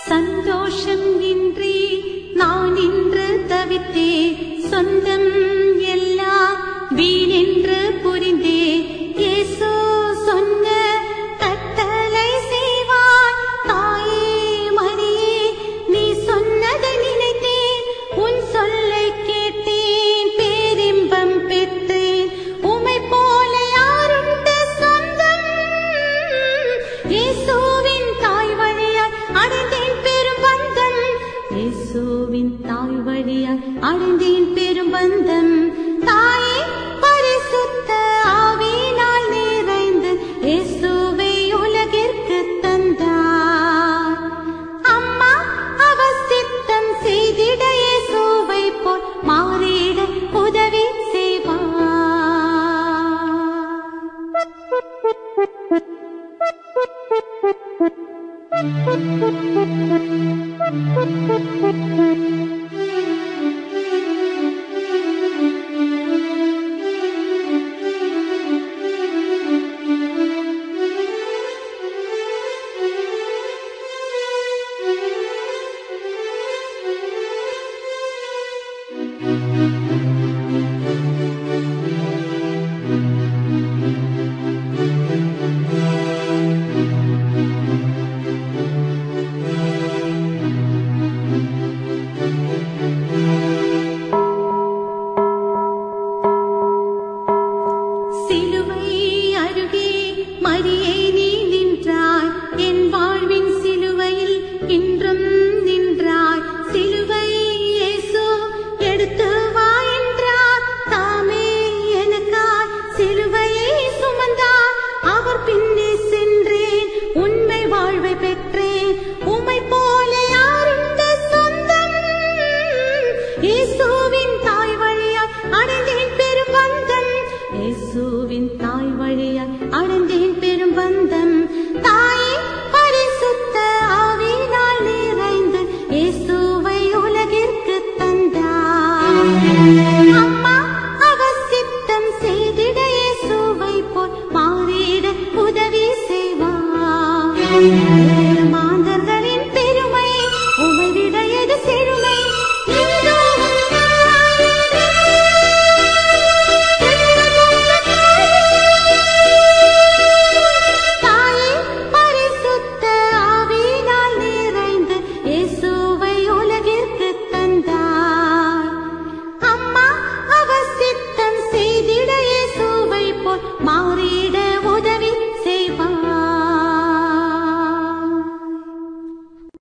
சந்தோஷம் இன்றி நான் இன்று தவித்தே, சொந்தம் எல்லாம் வீணென்று புரிந்தே. இயேசு சொன்ன கட்டளை செய்வாய் தாயே மரியே, நீ சொன்னதை நினைத்தேன், உன் சொல்லை கேட்டேன், பேரின்பம் பெற்றேன். உமை போல யாருண்டு சொந்தம்? இயேசுவின் தாய் வழியாய் அடைந்தேன் பெரும் பந்தம். இயேசுவின் தாய் வழியாய் அடைந்தேன் பெரும் பந்தம். தாயே பரிசுத்த ஆவியினால் நிறைந்து இயேசுவை உலகிற்கு தந்தார். அம்மா அவர் சித்தம் செய்திட இயேசுவை போல் மாறிட உதவி செய்வார். அம்மா அவர் சித்தம் செய்திட இயேசுவை போல் மாறிட உதவி செய்வார்.